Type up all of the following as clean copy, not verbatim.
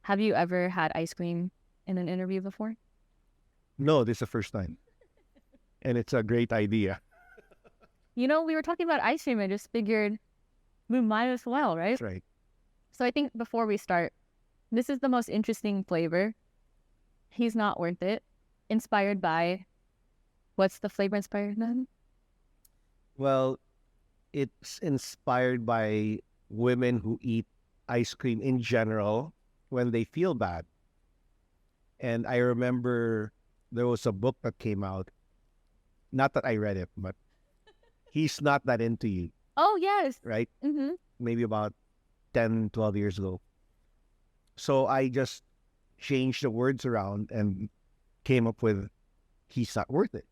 Have you ever had ice cream in an interview before? No, this is the first time. And it's a great idea. You know, we were talking about ice cream. I just figured we might as well, right? That's right. So I think before we start, this is the most interesting flavor. He's not worth it. Inspired by, what's the flavor inspired then? Well, it's inspired by women who eat ice cream in general when they feel bad. And I remember there was a book that came out. Not that I read it, but he's not that into you, Oh, yes. right? Mm-hmm. Maybe about 10, 12 years ago. So I just changed the words around and came up with he's not worth it.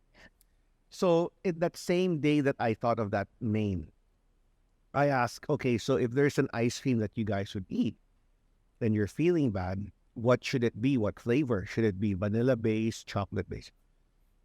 So in that same day that I thought of that name, I asked, okay, so if there's an ice cream that you guys would eat, then you're feeling bad, what should it be? What flavor? Should it be vanilla based, chocolate based?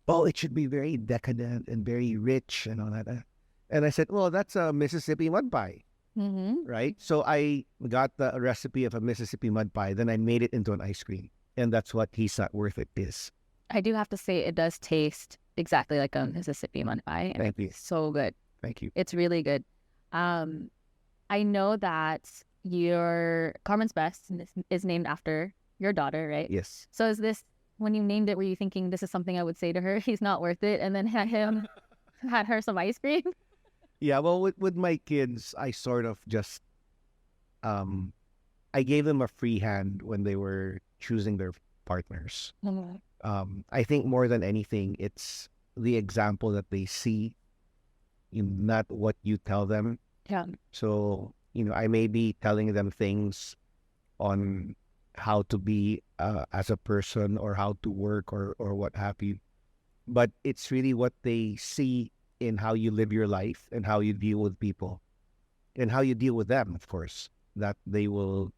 Oh, it should be very decadent and very rich and all that. And I said, well, that's a Mississippi mud pie, Mm-hmm. right? So I got the recipe of a Mississippi mud pie, then I made it into an ice cream. And that's what he's not worth it is. I do have to say it does taste exactly like a Mississippi mud pie. And Thank you. it's so good. Thank you. It's really good. I know that your Carmen's Best is named after your daughter, right? Yes. So is this, when you named it, were you thinking this is something I would say to her? He's not worth it. And then had her some ice cream? Yeah, well, with my kids, I sort of just, I gave them a free hand when they were choosing their partners. I think more than anything, it's the example that they see, not what you tell them. Yeah. So, I may be telling them things on how to be as a person or how to work or what have you. But it's really what they see in how you live your life and how you deal with people and how you deal with them, of course, that they will,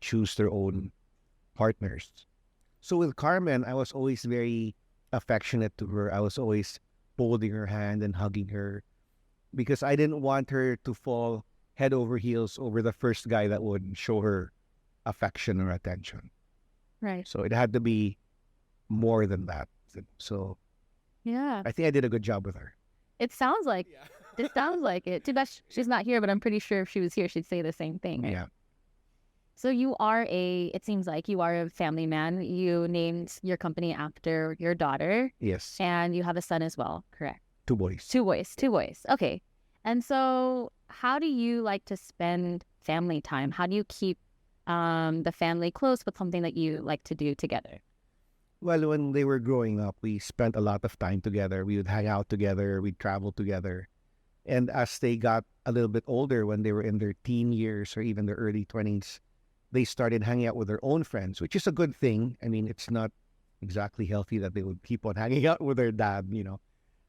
choose their own partners. So with Carmen, I was always very affectionate to her. I was always holding her hand and hugging her because I didn't want her to fall head over heels over the first guy that would show her affection or attention. Right. So it had to be more than that. So Yeah. I think I did a good job with her. It sounds like it sounds like it. Too bad she's not here, but I'm pretty sure if she was here, she'd say the same thing. Right? Yeah. So it seems like you are a family man. You named your company after your daughter. Yes. And you have a son as well, correct? 2 boys. Two boys. Okay. And so how do you like to spend family time? How do you keep the family close with something that you like to do together? Well, when they were growing up, we spent a lot of time together. We would hang out together. We'd travel together. And as they got a little bit older, when they were in their teen years or even their early 20s, they started hanging out with their own friends, which is a good thing. I mean, it's not exactly healthy that they would keep on hanging out with their dad,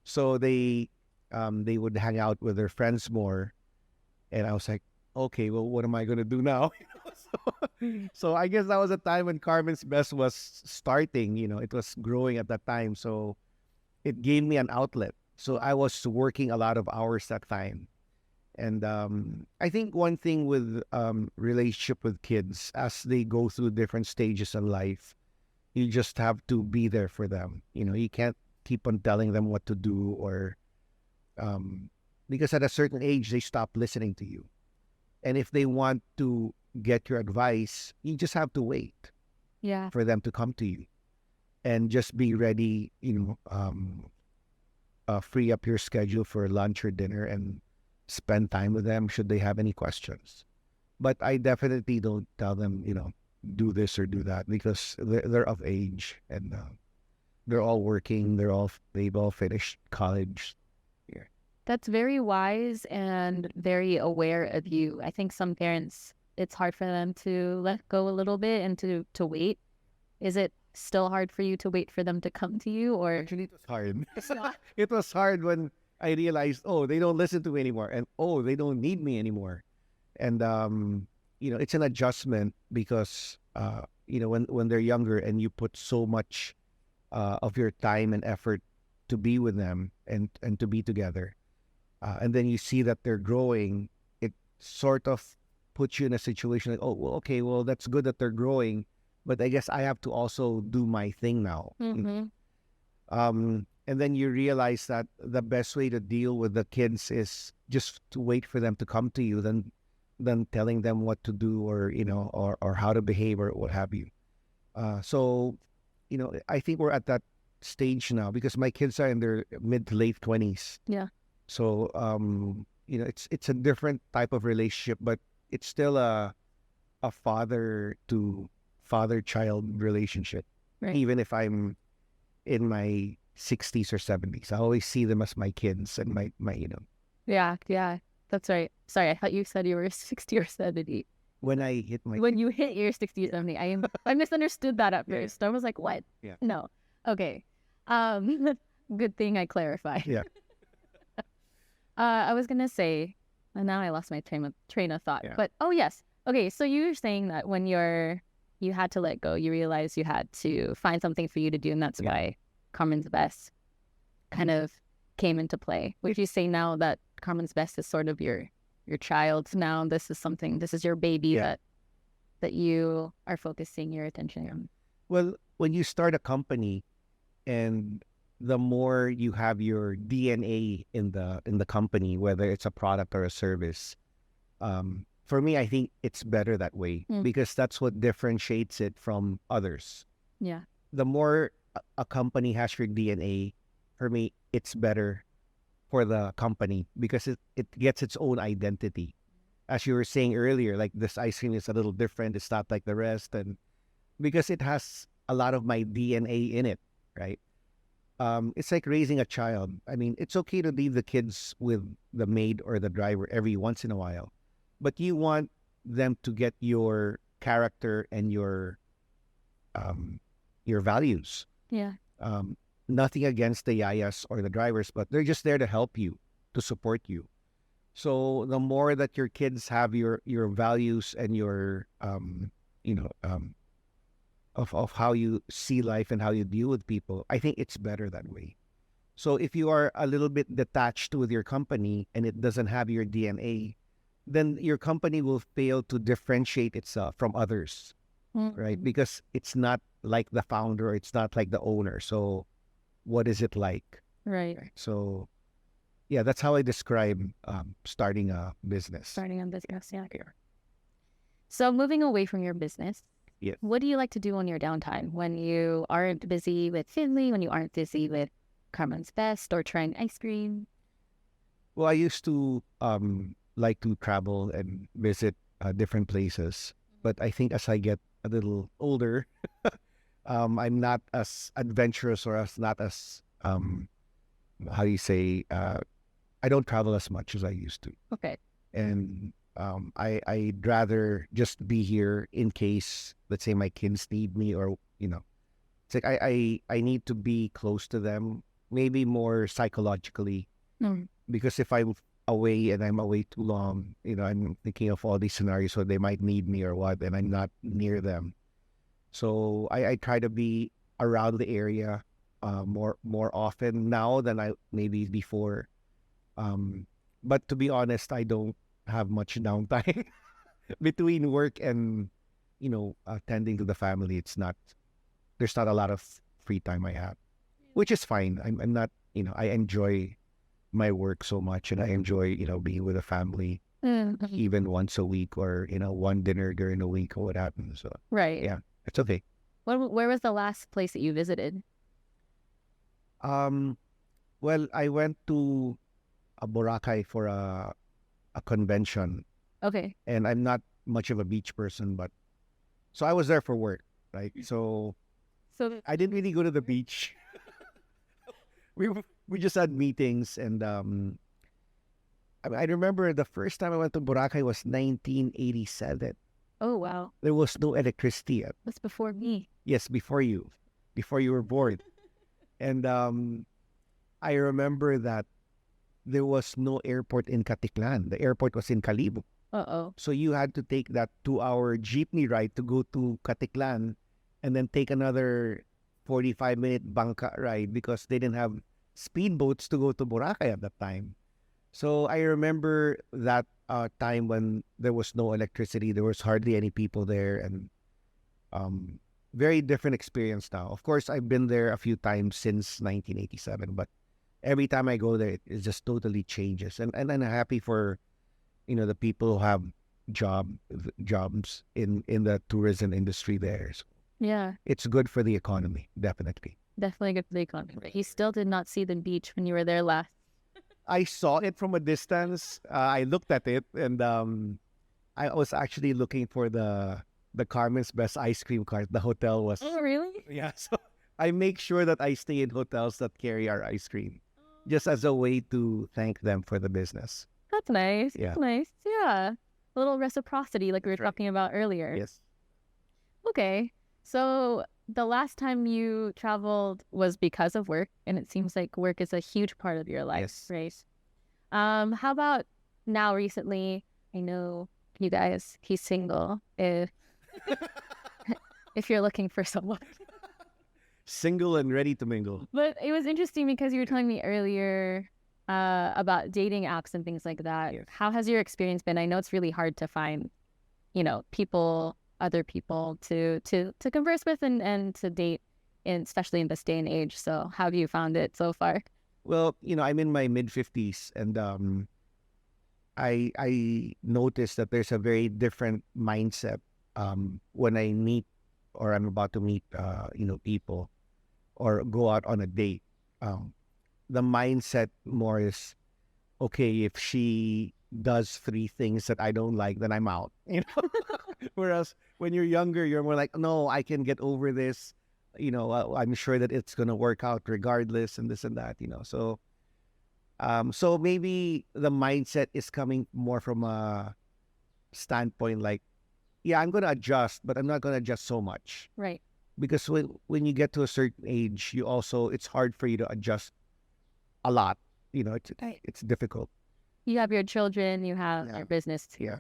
So they would hang out with their friends more. And I was like, okay, well, what am I going to do now? So I guess that was a time when Carmen's Best was starting, it was growing at that time. So it gave me an outlet. So I was working a lot of hours that time. And I think one thing with relationship with kids, as they go through different stages in life, you just have to be there for them. You can't keep on telling them what to do or because at a certain age, they stop listening to you. And if they want to get your advice, you just have to wait for them to come to you and just be ready, free up your schedule for lunch or dinner and spend time with them should they have any questions. But I definitely don't tell them, do this or do that because they're of age and they're all working. They've all finished college. Yeah. That's very wise and very aware of you. I think some parents, it's hard for them to let go a little bit and to wait. Is it still hard for you to wait for them to come to you, or? Actually, it was hard. It was hard when I realized, they don't listen to me anymore, and they don't need me anymore. And it's an adjustment because when they're younger and you put so much of your time and effort to be with them and to be together, and then you see that they're growing, it sort of puts you in a situation like, oh, well, okay, well, that's good that they're growing, but I guess I have to also do my thing now. Mm-hmm. And then you realize that the best way to deal with the kids is just to wait for them to come to you than telling them what to do, or or how to behave, or what have you. So I think we're at that stage now because my kids are in their mid to late 20s. Yeah. So it's a different type of relationship, but it's still a father to father child relationship. Right. Even if I'm in my 60s or 70s, I always see them as my kids and my Yeah. Yeah. That's right. Sorry, I thought you said you were 60 or 70. when I hit my When you hit your 60 or 70, I misunderstood that at Yeah. first. I was like, what? Yeah. No. Okay. Good thing I clarified. Yeah. I was gonna say, and now I lost my train of thought. Yeah. But oh yes. Okay, so you were saying that when you had to let go, you realized you had to find something for you to do, and that's Yeah. why Carmen's Best kind of came into play. Would you say now that Carmen's Best is sort of your child now? This is your baby Yeah. that you are focusing your attention on. Well, when you start a company, and the more you have your DNA in the company, whether it's a product or a service, for me, I think it's better that way because that's what differentiates it from others. Yeah. The more a company has your DNA, for me, it's better for the company because it gets its own identity. As you were saying earlier, like this ice cream is a little different. It's not like the rest. And because it has a lot of my DNA in it, right? It's like raising a child. I mean, it's okay to leave the kids with the maid or the driver every once in a while, but you want them to get your character and your values. Yeah. Nothing against the yayas or the drivers, but they're just there to help you, to support you. So the more that your kids have your values and your of how you see life and how you deal with people, I think it's better that way. So if you are a little bit detached with your company and it doesn't have your DNA, then your company will fail to differentiate itself from others, right? Because it's not like the founder, or it's not like the owner. So what is it like? Right. So yeah, that's how I describe starting a business. Starting a business, yeah. So moving away from your business, Yes. what do you like to do on your downtime when you aren't busy with family, when you aren't busy with Carmen's Best or trying ice cream? Well, I used to like to travel and visit different places, but I think as I get a little older, I'm not as adventurous, or not as how do you say, I don't travel as much as I used to. Okay. And I'd rather just be here in case, let's say, my kids need me, or it's like I need to be close to them, maybe more psychologically, because if I'm away and I'm away too long, I'm thinking of all these scenarios where they might need me or what, and I'm not near them. So I try to be around the area more often now than I maybe before. But to be honest, I don't have much downtime between work and tending to the family. There's not a lot of free time I have, which is fine. I'm not, I enjoy my work so much, and I enjoy being with the family even once a week, or one dinner during the week, or what happens. So Right. yeah, it's okay. Where was the last place that you visited? Well, I went to Boracay for a convention, Okay. and I'm not much of a beach person, but so I was there for work, right? So So I didn't really go to the beach. We just had meetings, and I remember the first time I went to Boracay was 1987. oh wow, There was no electricity yet. that's before me. Yes, before you were born. And I remember that there was no airport in Caticlan. The airport was in Calibo. Uh-oh. So you had to take that 2-hour jeepney ride to go to Caticlan, and then take another 45-minute bangka ride because they didn't have speedboats to go to Boracay at that time. So I remember that time when there was no electricity, there was hardly any people there, and um, very different experience now. Of course, I've been there a few times since 1987, but every time I go there, it just totally changes. And I'm happy for the people who have jobs in the tourism industry there. So Yeah, it's good for the economy, definitely. definitely good for the economy. But he still did not see the beach when you were there last. I saw it from a distance. I looked at it, and I was actually looking for the Carmen's Best ice cream cart. The hotel was Oh, really? yeah. So I make sure that I stay in hotels that carry our ice cream, just as a way to thank them for the business. That's nice. Yeah. That's nice. Yeah. A little reciprocity like we were talking about earlier. Yes. Okay. So the last time you traveled was because of work, and it seems like work is a huge part of your life, Yes. right? How about now recently? I know you guys, he's single. If you're looking for someone. Single and ready to mingle. But it was interesting because you were telling me earlier about dating apps and things like that. Yes. How has your experience been? I know it's really hard to find, other people to converse with and to date, especially in this day and age. So how have you found it so far? Well, I'm in my mid-50s, and I noticed that there's a very different mindset when I meet or I'm about to meet people or go out on a date. The mindset more is, okay, if she does three things that I don't like, then I'm out. Whereas when you're younger, you're more like, no, I can get over this. I'm sure that it's gonna work out regardless, and this and that. So maybe the mindset is coming more from a standpoint like, yeah, I'm gonna adjust, but I'm not gonna adjust so much. Right. Because when you get to a certain age, it's hard for you to adjust a lot. Right. It's difficult. You have your children, you have Yeah. your business too. Yeah.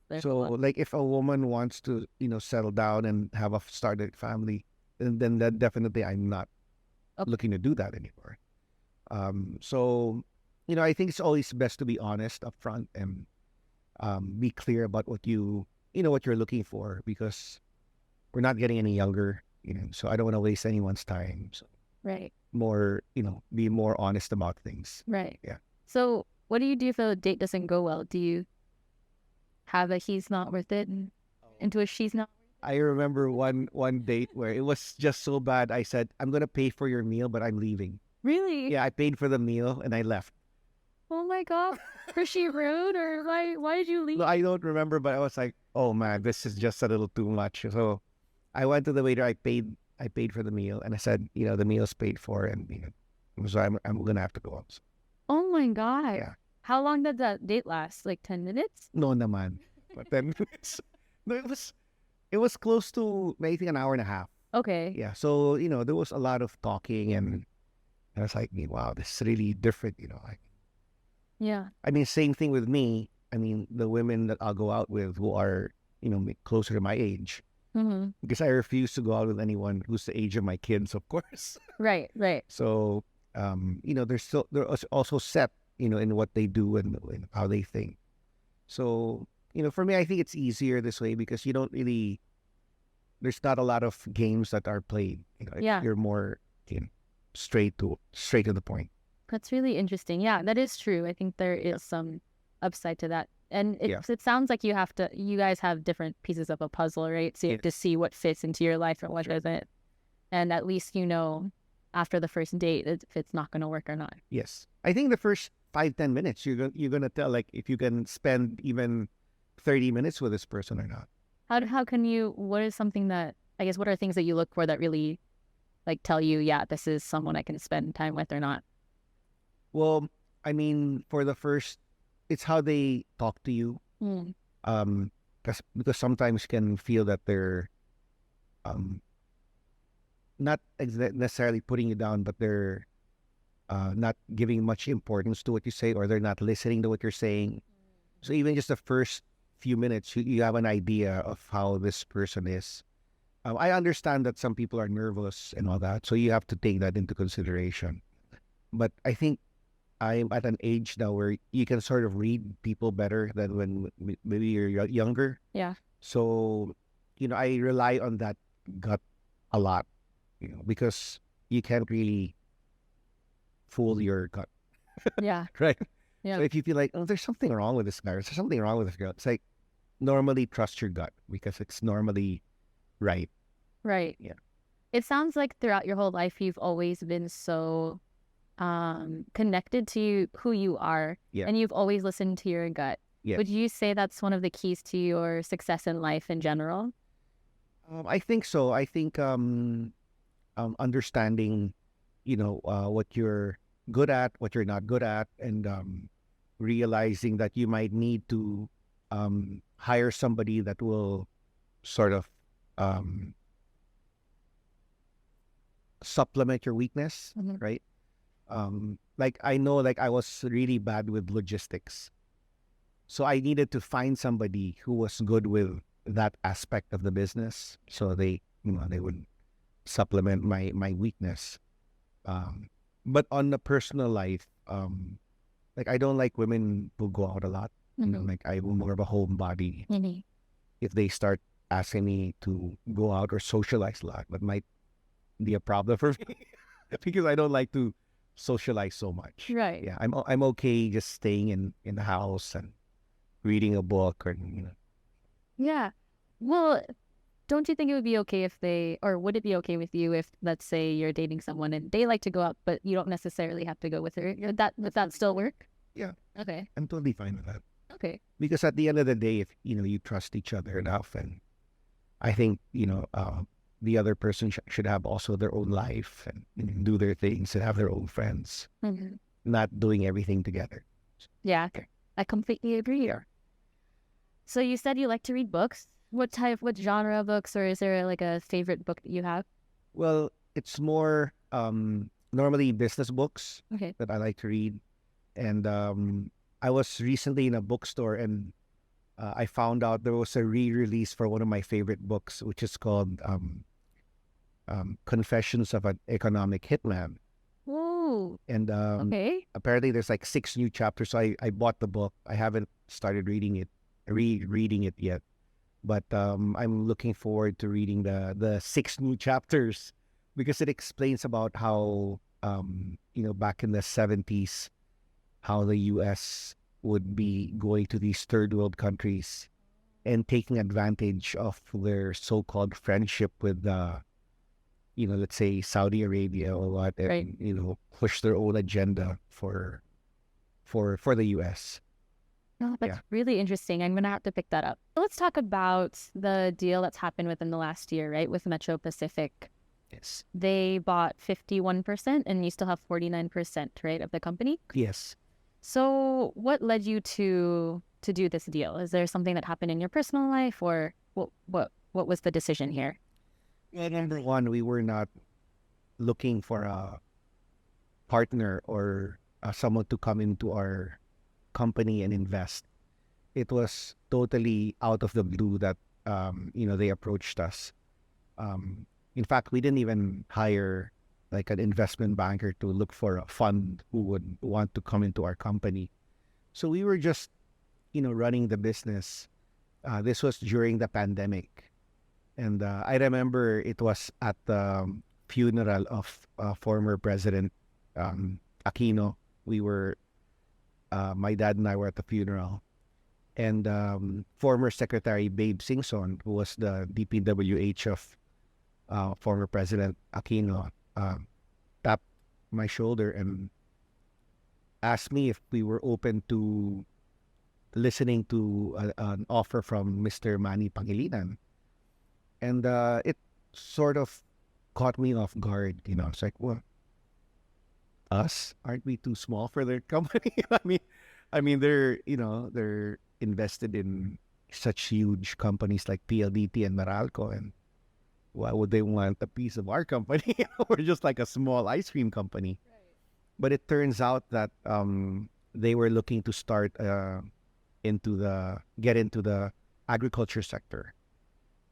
There's a So lot. like if a woman wants to, settle down and have a started family, then that definitely I'm not Okay. looking to do that anymore. So I think it's always best to be honest up front and be clear about what what you're looking for, because we're not getting any younger, so I don't want to waste anyone's time. So Right. more, be more honest about things. Right. Yeah. So what do you do if a date doesn't go well? Do you have a he's not worth it and into a she's not? I remember one date where it was just so bad. I said, I'm gonna pay for your meal, but I'm leaving. Really? Yeah, I paid for the meal and I left. Oh my God. Was she rude or why did you leave? No, I don't remember, but I was like, oh man, this is just a little too much. So I went to the waiter. I paid for the meal, and I said, the meal's paid for, and so I'm gonna have to go. So, Oh my God. yeah. How long did that date last? Like 10 minutes? No naman. But then no, it was close to maybe an hour and a half. Okay. Yeah. So there was a lot of talking, and I was like, wow, this is really different. Yeah. I mean, same thing with me. I mean, the women that I'll go out with who are closer to my age, Mm-hmm. because I refuse to go out with anyone who's the age of my kids, of course. Right. Right. So they're also set in what they do and how they think. So for me, I think it's easier this way because you don't really there's not a lot of games that are played. Yeah. You're more straight to the point. That's really interesting. Yeah, that is true. I think there is some upside to that. And Yeah. it sounds like you guys have different pieces of a puzzle, right? So you have to Yes. see what fits into your life and what Sure. doesn't. And at least after the first date if it's not going to work or not. Yes, I think the first 5-10 minutes you're gonna tell, like, if you can spend even 30 minutes with this person or not. How can you, what is something that, I guess, what are things that you look for that really like tell you, yeah, this is someone I can spend time with or not? Well, I mean, for the first, it's how they talk to you. Mm. Because sometimes you can feel that they're not necessarily putting you down, but they're not giving much importance to what you say, or they're not listening to what you're saying. So even just the first few minutes, you have an idea of how this person is. I understand that some people are nervous and all that, so you have to take that into consideration. But I think I'm at an age now where you can sort of read people better than when maybe you're younger. Yeah. So, I rely on that gut a lot, because you can't really fool your gut, Yeah. right? So Yeah. if you feel like, oh, there's something wrong with this guy, or there's something wrong with this girl, it's like normally trust your gut because it's normally right. Right. Yeah. It sounds like throughout your whole life you've always been so connected to who you are, Yeah. and you've always listened to your gut. Yeah. Would you say that's one of the keys to your success in life in general? I think so. I think understanding, what you're good at, what you're not good at, and realizing that you might need to hire somebody that will sort of um, supplement your weakness, Mhm. right? Like I know, like I was really bad with logistics, so I needed to find somebody who was good with that aspect of the business, so they would supplement my weakness. Um, but on the personal life, like I don't like women who go out a lot. Mhm. Like I'm more of a homebody. Mhm. If they start asking me to go out or socialize a lot, that might be a problem for me because I don't like to socialize so much. Right. Yeah, I'm okay just staying in the house and reading a book or Yeah. Well, don't you think it would be okay if they, or would it be okay with you if, let's say, you're dating someone and they like to go out, but you don't necessarily have to go with her? Would that still work? Yeah, Okay. I'm totally fine with that. Okay. Because at the end of the day, if you trust each other enough, and I think the other person should have also their own life and do their things and have their own friends, Mhm. not doing everything together. Yeah, Okay. I completely agree. Yeah. So you said you like to read books. What genre of books, or is there like a favorite book that you have? Well, it's more normally business books Okay. that I like to read, and I was recently in a bookstore and I found out there was a re-release for one of my favorite books, which is called Confessions of an Economic Hitman. Ooh. And Okay. apparently there's like 6 new chapters. So I bought the book. I haven't started rereading it yet, but I'm looking forward to reading the 6 new chapters because it explains about how back in the 70s how the U.S. would be going to these third world countries and taking advantage of their so-called friendship with let's say Saudi Arabia or what, Right. and push their own agenda for the US. Oh, that's Yeah. really interesting. I'm gonna have to pick that up. Let's talk about the deal that's happened within the last year, right? With Metro Pacific. Yes. They bought 51% and you still have 49%, right, of the company. Yes. So what led you to do this deal? Is there something that happened in your personal life, or what was the decision here? Well, number one, we were not looking for a partner or someone to come into our company and invest. It was totally out of the blue that they approached us. In fact, we didn't even hire like an investment banker to look for a fund who would want to come into our company. So we were just running the business. This was during the pandemic, and I remember it was at the funeral of former President Aquino. We were my dad and I were at the funeral, and former Secretary Babe Singson, who was the DPWH of former President Aquino, tapped my shoulder and asked me if we were open to listening to an offer from Mr. Manny Pangilinan. And it sort of caught me off guard. It's like, well, us? Aren't we too small for their company? I mean, they're invested in such huge companies like PLDT and Meralco, and why would they want a piece of our company? We're just like a small ice cream company. But it turns out that they were looking to start get into the agriculture sector,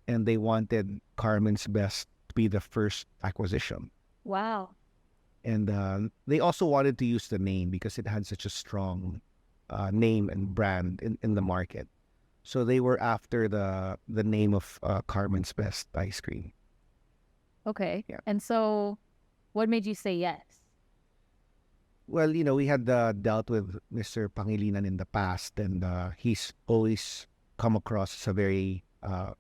and they wanted Carmen's best to be the first acquisition. Wow. And they also wanted to use the name because it had such a strong name and brand in the market. So they were after the name of Carmen's Best Ice Cream. Okay. Yeah. And so what made you say yes? Well, we had dealt with Mr. Pangilinan in the past, and he's always come across as a very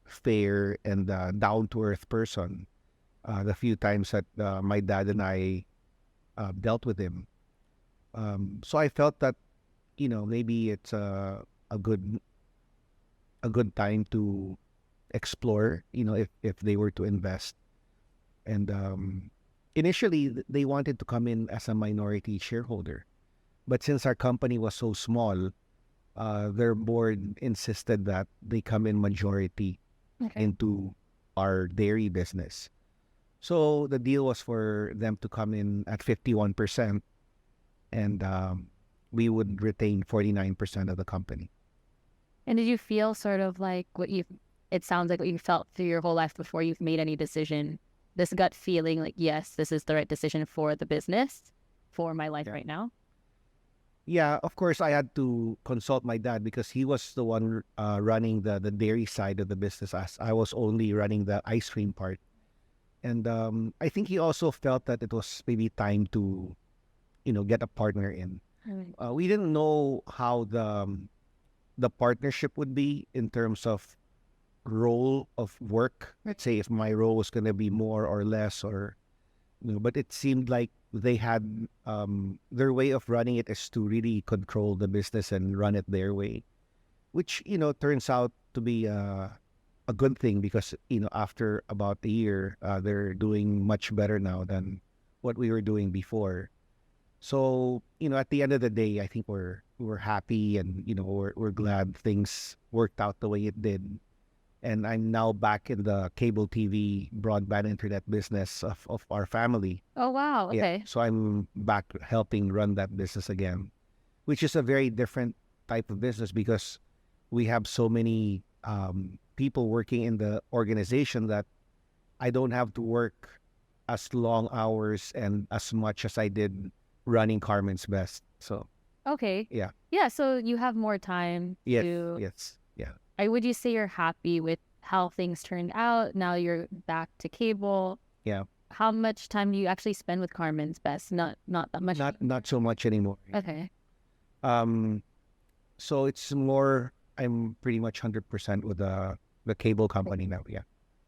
fair and down-to-earth person. The few times that my dad and I dealt with him. So I felt that, maybe it's a good a good time to explore, if they were to invest. And initially, they wanted to come in as a minority shareholder. But since our company was so small, their board insisted that they come in majority Okay. into our dairy business. So the deal was for them to come in at 51%, and we would retain 49% of the company. And did you feel sort of like it sounds like what you felt through your whole life before you've made any decision, this gut feeling like, yes, this is the right decision for the business, for my life Yeah. right now? Yeah, of course, I had to consult my dad because he was the one running the dairy side of the business, as I was only running the ice cream part. And I think he also felt that it was maybe time to, get a partner in. Right. We didn't know how the partnership would be in terms of role of work. Let's say if my role was going to be more or less, or but it seemed like they had their way of running it is to really control the business and run it their way, which turns out to be a good thing because after about a year they're doing much better now than what we were doing before. So at the end of the day, I think we're happy, and we're glad things worked out the way it did. And I'm now back in the cable TV broadband internet business of our family. Oh, wow. Yeah. Okay. So I'm back helping run that business again, which is a very different type of business because we have so many people working in the organization that I don't have to work as long hours and as much as I did running Carmen's Best. So Okay. yeah. Yeah. So you have more time Yes. to. Yes. Yeah. Would you say you're happy with how things turned out? Now you're back to cable. Yeah. How much time do you actually spend with Carmen's Best? Not that much. Not so much anymore. Okay. Um. So it's more. I'm pretty much 100% with the cable company now. Yeah.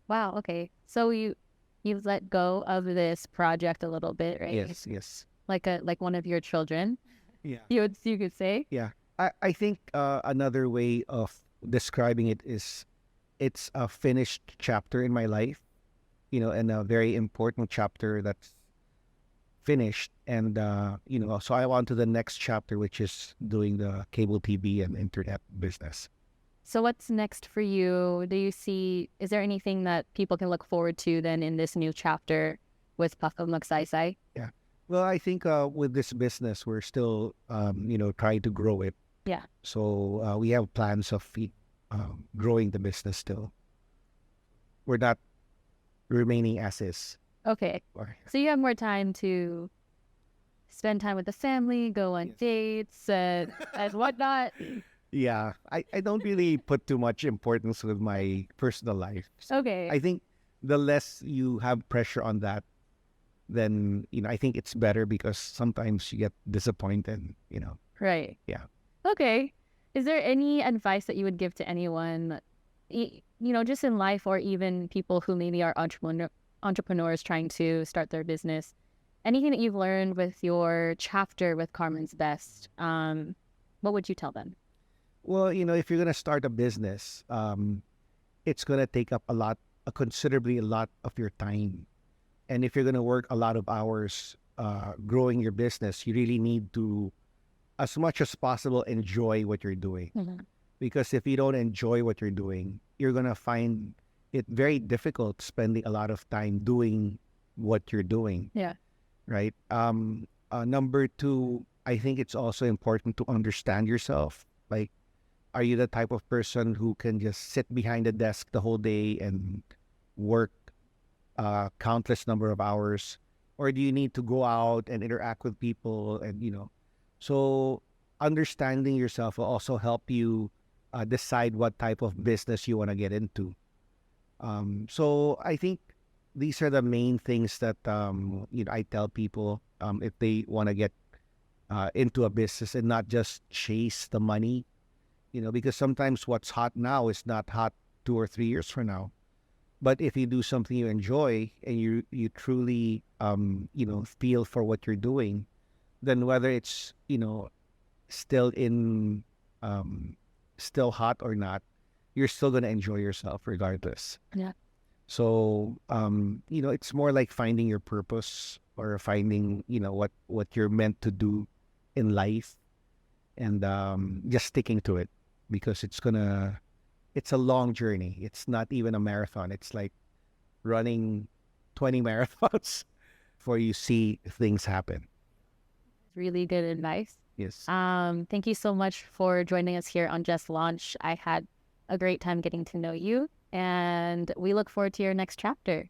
Wow. Okay. So you've let go of this project a little bit, right? Yes. Yes. Like one of your children. Yeah. You could say. Yeah. I think another way of describing it is it's a finished chapter in my life, and a very important chapter that's finished. And, so I want to the next chapter, which is doing the cable TV and internet business. So what's next for you? Is there anything that people can look forward to then in this new chapter with Paco Magsaysay? Yeah. Well, I think with this business, we're still, trying to grow it. Yeah. So we have plans of growing the business still. We're not remaining as is. Okay. So you have more time to spend time with the family, go on Yes. dates and whatnot. Yeah, I don't really put too much importance with my personal life. Okay. I think the less you have pressure on that, then, I think it's better because sometimes you get disappointed, Right. Yeah. Okay. Is there any advice that you would give to anyone, just in life or even people who maybe are entrepreneurs trying to start their business? Anything that you've learned with your chapter with Carmen's Best, what would you tell them? Well, if you're going to start a business, it's going to take up considerably a lot of your time. And if you're going to work a lot of hours growing your business, you really need to, as much as possible, enjoy what you're doing. Mm-hmm. Because if you don't enjoy what you're doing, you're going to find it very difficult spending a lot of time doing what you're doing. Yeah. Right. Number two, I think it's also important to understand yourself. Like, are you the type of person who can just sit behind a desk the whole day and work countless number of hours? or do you need to go out and interact with people? And so understanding yourself will also help you decide what type of business you want to get into. So I think these are the main things that I tell people if they want to get into a business and not just chase the money, because sometimes what's hot now is not hot 2 or 3 years from now. But if you do something you enjoy and you truly feel for what you're doing, then whether it's still in still hot or not, you're still gonna enjoy yourself regardless. Yeah. So it's more like finding your purpose or finding what you're meant to do in life, and just sticking to it, because it's a long journey. It's not even a marathon. It's like running 20 marathons before you see things happen. Really good advice. Yes. Thank you so much for joining us here on Just Launch. I had a great time getting to know you, and we look forward to your next chapter.